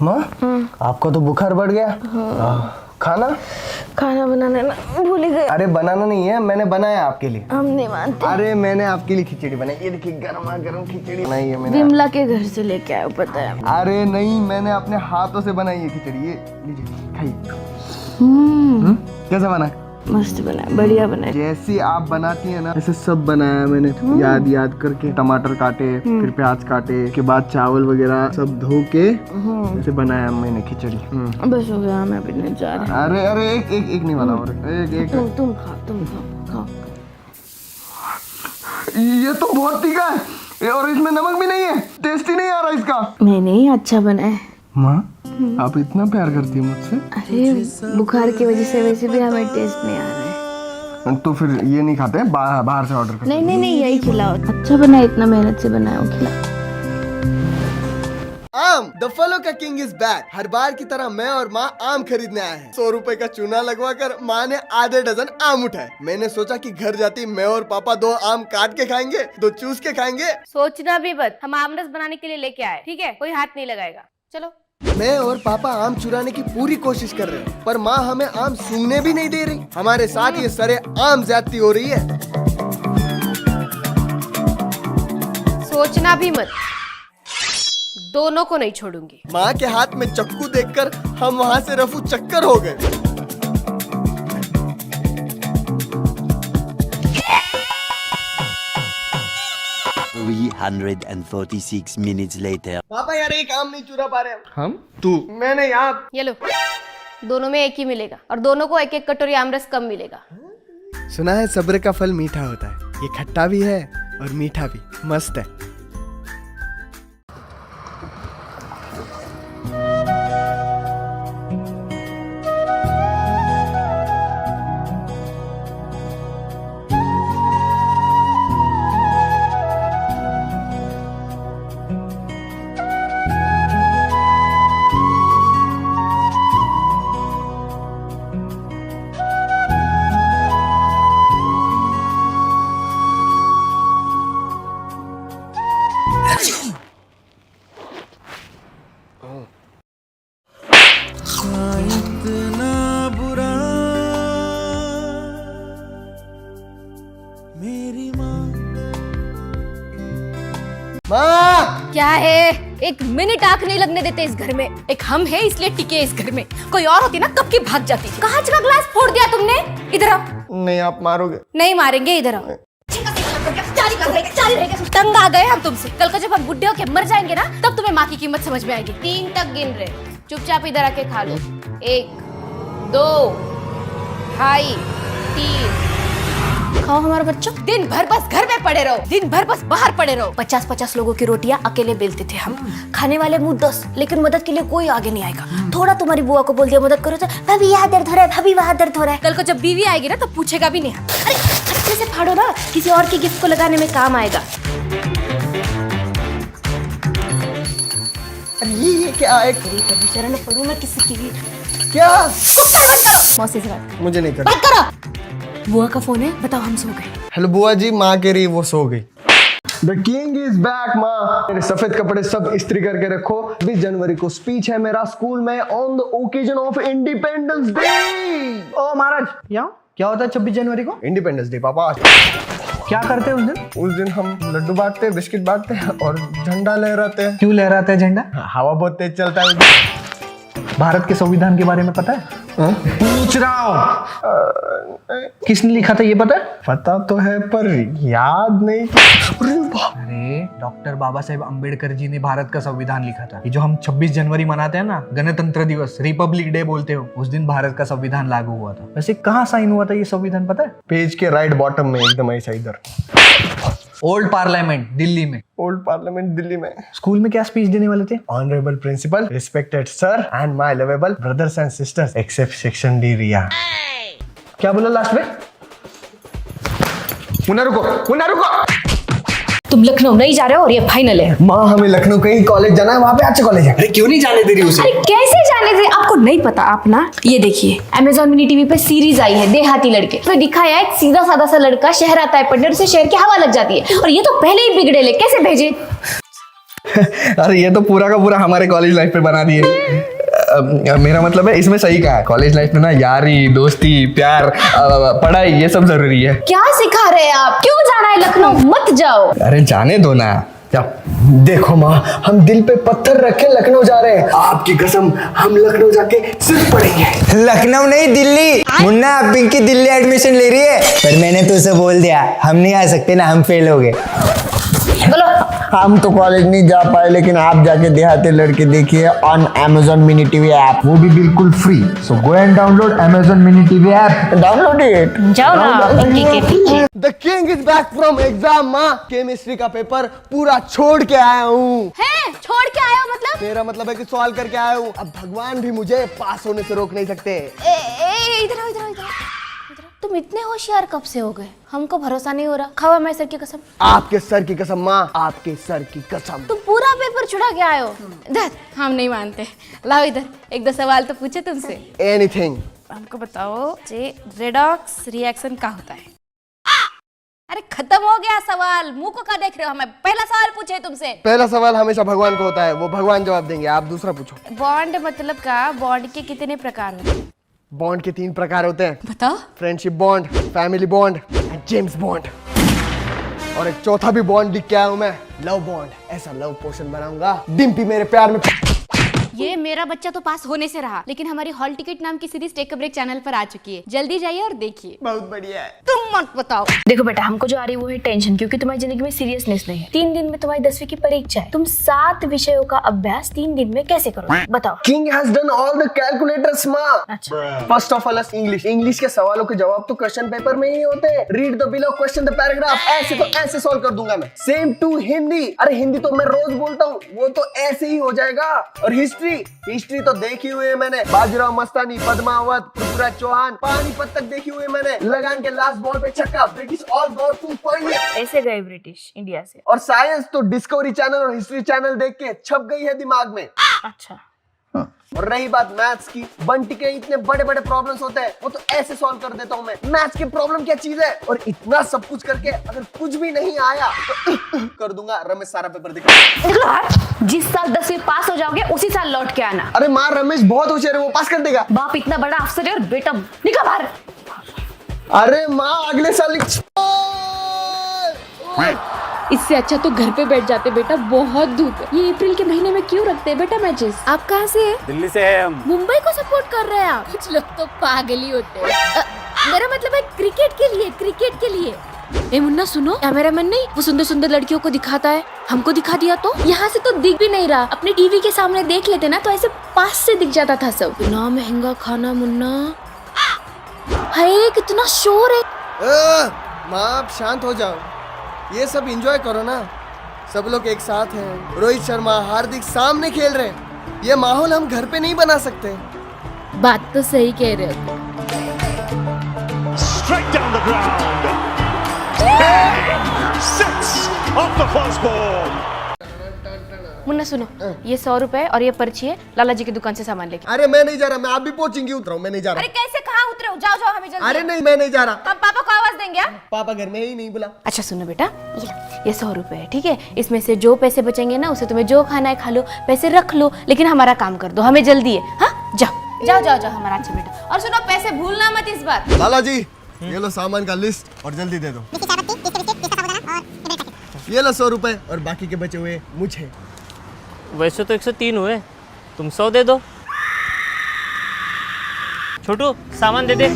माँ आपका तो बुखार बढ़ गया। खाना खाना बनाना ना भूल ही गए। अरे बनाना नहीं है, मैंने बनाया आपके लिए। हम नहीं मानते। अरे मैंने आपके लिए खिचड़ी बनाई, ये देखिए गर्मा गर्म खिचड़ी बनाई है मैंने। विमला के घर से लेके आया पता है। अरे नहीं, मैंने अपने हाथों से बनाई है खिचड़ी, ये लीजिए खाइए। कैसा बना? मस्त बना, बढ़िया बना। जैसी आप बनाती है ना ऐसे सब बनाया मैंने, याद करके। टमाटर काटे, फिर प्याज काटे, के बाद चावल वगैरह सब धो के ऐसे बनाया मैंने खिचड़ी। बस हो गया, मैं अभी नहीं जा रहा। अरे अरे एक नहीं वाला, और एक तुम खाओ। ये तो बहुत तीखा है और इसमें नमक भी नहीं है, टेस्ट ही नहीं आ रहा इसका। नहीं अच्छा बना है। माँ आप इतना प्यार करती है मुझसे? अरे बुखार की वजह से वैसे भी हमें टेस्ट नहीं आ रहा है। तो फिर ये नहीं खाते, बाहर से ऑर्डर करते? नहीं यही खिलाओ। अच्छा बना है, इतना मेहनत से बनाया हो, खिलाओ। आम द फलों का किंग इज बैक। हर बार की तरह मैं और माँ आम खरीदने आए हैं। 100 रुपए का चूना लगवाकर माँ ने आधे डजन आम उठाए। मैंने सोचा कि घर जाती मैं और पापा 2 आम काट के खाएंगे, 2 चूस के खाएंगे। सोचना भी मत, हम आमरस बनाने के लिए लेके आए, ठीक है? कोई हाथ नहीं लगाएगा। चलो। मैं और पापा आम चुराने की पूरी कोशिश कर रहे हैं, पर माँ हमें आम सूंघने भी नहीं दे रही। हमारे साथ ये सरे आम ज्यादती हो रही है। सोचना भी मत, दोनों को नहीं छोड़ूंगी। माँ के हाथ में चक्कू देखकर हम वहाँ से रफू चक्कर हो गए। 346 minutes later. पापा यार एक आम नहीं चुरा पा रहे हम। तू? मैंने यार। ये लो, दोनों में एक ही मिलेगा और दोनों को एक एक कटोरी आमरस कम मिलेगा। सुना है सब्र का फल मीठा होता है, ये खट्टा भी है और मीठा भी। मस्त है। माँ! क्या है? एक मिनट आंख नहीं लगने देते इस घर में। एक हम है इसलिए टिके इस घर में, कोई और होती ना कब की भाग जाती। कांच का ग्लास फोड़ दिया तुमने। इधर आओ। नहीं आप मारोगे। नहीं मारेंगे, इधर आओ। तंग आ गए हम तुमसे। कल को जब हम बुढ़े होके मर जाएंगे ना, तब तुम्हें माँ की कीमत समझ में आएगी। 3 तक गिन रहे, चुपचाप इधर आके खा लो। 1 2 2.5 3। खाओ हमारे बच्चों। दिन भर बस घर में पड़े रहो, दिन भर बस बाहर पड़े रहो। 50-50 लोगों की रोटियां अकेले बेलते थे हम, खाने वाले मुंह 10, लेकिन मदद के लिए कोई आगे नहीं आएगा। थोड़ा तुम्हारी बुआ को बोल दिया मदद करो तो भाभी यहाँ दर्द हो रहा है, भाभी वहाँ दर्द हो रहा है। कल को जब बीवी आएगी ना तब पूछेगा भी नहीं। अरे अच्छे से फाड़ो ना, किसी और की गिफ्ट को लगाने में काम आएगा। ये क्या है? शरण पढ़ू मैं किसी की भी। क्या? मौसी से बात मुझे नहीं करना। बात करो। बुआ का फोन है, बताओ हम सो गए। हेलो बुआ जी, माँ कह रही वो सो गई। द किंग इज बैक माँ। मेरे सफेद कपड़े सब इस्त्री करके रखो। 20 जनवरी को स्पीच है मेरा स्कूल में on the occasion of Independence Day. ओ महाराज, यहाँ क्या होता है 26 जनवरी को? इंडिपेंडेंस डे पापा। क्या करते हैं उस दिन? उस दिन हम लड्डू बांटते हैं, बिस्किट बांटते हैं और झंडा लहराते हैं। क्यों लहराते हैं झंडा? हवा बहुत तेज चलता है। भारत के संविधान के बारे में पता है? पूछ रहा हूँ। किसने लिखा था ये पता है? पता तो है पर याद नहीं। अरे डॉक्टर बाबा साहेब अम्बेडकर जी ने भारत का संविधान लिखा था। ये जो हम 26 जनवरी मनाते हैं ना, गणतंत्र दिवस, रिपब्लिक डे बोलते हो, उस दिन भारत का संविधान लागू हुआ था। वैसे कहाँ साइन हुआ था ये संविधान पता है? पेज के राइट बॉटम में, एकदम ऐसा इधर। ओल्ड पार्लियामेंट दिल्ली में। ओल्ड पार्लियामेंट दिल्ली में। स्कूल में क्या स्पीच देने वाले थे? Honourable principal, respected sir and my lovable brothers and sisters except section D Riya. क्या बोला लास्ट में? मुन्ना रुको। तुम लखनऊ नहीं जा रहे हो और ये फाइनल है। माँ हमें लखनऊ कहीं कॉलेज जाना है, वहाँ पे अच्छा कॉलेज है। अरे क्यों नहीं जाने दे रही उसे? अरे कैसे जाने दे, आपको नहीं पता। आप ना ये देखिए, Amazon मिनी टीवी पे सीरीज आई है देहाती लड़के। तो दिखाया है एक सीधा साधा सा लड़का शहर आता है पढ़ने, उसे शहर की हवा लग जाती है। और ये तो पहले ही बिगड़े ले, कैसे भेजे? अरे ये तो पूरा का पूरा हमारे कॉलेज लाइफ पे बना दिए। मेरा मतलब है इसमें सही कहा है, कॉलेज लाइफ में ना यारी दोस्ती प्यार पढ़ाई ये सब जरूरी है। क्या सिखा रहे हैं आप? क्यों जाना है लखनऊ? मत जाओ। अरे जाने दो ना। देखो माँ, हम दिल पे पत्थर रख के लखनऊ जा रहे हैं। आपकी कसम, हम लखनऊ जाके सिर्फ पढ़ेंगे। लखनऊ नहीं दिल्ली। मुन्ना पिंकी दिल्ली एडमिशन ले रही है, पर मैंने तो उसे बोल दिया हम नहीं आ सकते ना, हम फेल हो गए। हम तो कॉलेज नहीं जा पाए, लेकिन आप जाके देहाती लड़के देखिए on Amazon mini TV app, वो भी बिल्कुल free. So go and download Amazon mini TV app, download it. जाओ ना पिंकी के पीछे। The king is back from exam. माँ, केमिस्ट्री का पेपर पूरा छोड़ के आया हूँ। हैं? छोड़ के आए हो मतलब? मेरा मतलब है कि सॉल्व करके आया हूँ। अब भगवान भी मुझे पास होने से रोक नहीं सकते। इधर आओ, इधर आओ, इधर आओ। तुम इतने होशियार कब से हो गए? हमको भरोसा नहीं हो रहा। खाओ मैं सर की कसम। आपके सर की कसम माँ, आपके सर की कसम। तुम पूरा पेपर छुड़ा के आए हो। इधर हम नहीं मानते। लाओ इधर, एक दो सवाल तो पूछे तुमसे। एनीथिंग। हमको बताओ जे रेडॉक्स रिएक्शन क्या होता है? अरे खत्म हो गया सवाल, मुंह को क्या देख रहे हो? हमें पहला सवाल पूछे तुमसे। पहला सवाल हमेशा भगवान को होता है, वो भगवान जवाब देंगे। आप दूसरा पूछो। बॉन्ड मतलब का? बॉन्ड के कितने प्रकार होते हैं? बॉन्ड के 3 प्रकार होते हैं। बताओ। Friendship bond, family bond and James bond. और एक चौथा भी बॉन्ड लिख के आया हूं मैं, लव बॉन्ड। ऐसा लव पोशन बनाऊंगा, डिम्पी मेरे प्यार में। ये मेरा बच्चा तो पास होने से रहा, लेकिन हमारी हॉल टिकट नाम की series take a break channel पर आ चुकी है। जल्दी जाइए और देखिए, बहुत बढ़िया है। तुम मत बताओ। देखो बेटा, हमको जो आ रही है वो है टेंशन, क्योंकि तुम्हारी जिंदगी में सीरियसनेस नहीं है। 3 दिन में तुम्हारी 10वीं की परीक्षा है। तुम 7 विषयों का अभ्यास 3 दिन में कैसे करोगे? बताओ। King has done all the calculators माँ। अच्छा। फर्स्ट ऑफ ऑल इंग्लिश के सवालों के जवाब तो क्वेश्चन पेपर में ही होते हैं। Read the below question the paragraph, ऐसे तो ऐसे सॉल्व कर दूंगा मैं। Same to Hindi. अरे हिंदी तो मैं रोज बोलता हूँ, वो तो ऐसे ही हो जाएगा। और हिस्ट्री तो देखी हुई है मैंने। बाजीराव मस्तानी, पद्मावत, पृथ्वीराज चौहान, पानीपत तक देखी हुई है मैंने। लगान के लास्ट बॉल पे छक्का, ब्रिटिश ऑल गॉट 2 पॉइंट। ऐसे गए ब्रिटिश इंडिया से। और साइंस तो डिस्कवरी चैनल और हिस्ट्री चैनल देख के छप गई है दिमाग में। अच्छा। और रही बात मैथ्स की, बंटी के इतने बड़े बड़े प्रॉब्लम्स होते हैं, वो तो ऐसे सॉल्व कर देता हूँ मैं। मैथ्स की प्रॉब्लम क्या चीज है? और इतना सब कुछ करके अगर कुछ भी नहीं आया तो कर दूंगा। रमेश सारा पेपर दिखा। जिस साल 10वीं पास हो जाओगे उसी साल लौट के आना। अरे माँ, रमेश बहुत होशियार है, वो पास कर देगा। बाप इतना बड़ा अफसर है और बेटा निकल बाहर। अरे माँ, अगले साल इससे अच्छा तो घर पे बैठ जाते बेटा, बहुत धूप है। ये अप्रैल के महीने में क्यों रखते हैं बेटा मैचेस? आप कहाँ से हैं? दिल्ली से है हम। मुंबई को सपोर्ट कर रहे हैं आप? कुछ लोग तो पागल ही होते हैं। मेरा मतलब है क्रिकेट के लिए, क्रिकेट के लिए। ए मुन्ना सुनो, कैमरामैन नहीं वो सुंदर सुंदर लड़कियों को दिखाता है, हमको दिखा दिया तो? यहाँ से तो दिख भी नहीं रहा, अपने टीवी के सामने देख लेते ना तो ऐसे पास से दिख जाता था सब। इतना महंगा खाना मुन्ना, हाय कितना शोर है। माँ आप शांत हो जाओ, ये सब एंजॉय करो ना। सब लोग एक साथ हैं। रोहित शर्मा, हार्दिक सामने खेल रहे हैं। ये माहौल हम घर पे नहीं बना सकते। बात तो सही कह रहे हो। Straight down the ground. 6 off the first ball. Munna सुनो, ये 100 रुपए और ये पर्ची है, लाला जी की दुकान से सामान लेके। अरे मैं नहीं जा रहा, मैं आप भी पहुंचेंगी उतर रहा हूँ, मैं नहीं जा अरे रहा। कैसे, कहाँ उतरे हो? जाओ जाओ, हमें जल्दी। अरे नहीं, मैं नहीं जा रहा। हम पापा को आवाज देंगे। पापा घर में ही नहीं बुला। अच्छा सुनो बेटा, ये 100 रुपए है, ठीक है? इसमें से जो पैसे बचेंगे ना, उसे तुम्हें जो खाना है खा लो, पैसे रख लो, लेकिन हमारा काम कर दो, हमें जल्दी है। हाँ जाओ जाओ जाओ जाओ हमारा अच्छा बेटा। और सुनो, पैसे भूलना मत इस बार। लाला जी, ये लो सामान का लिस्ट और जल्दी दे दो। ये लो 100 रुपए और बाकी के बचे हुए मुझे। वैसे तो 103 हुए, तुम 100 दे दो। छोटू सामान दे दे।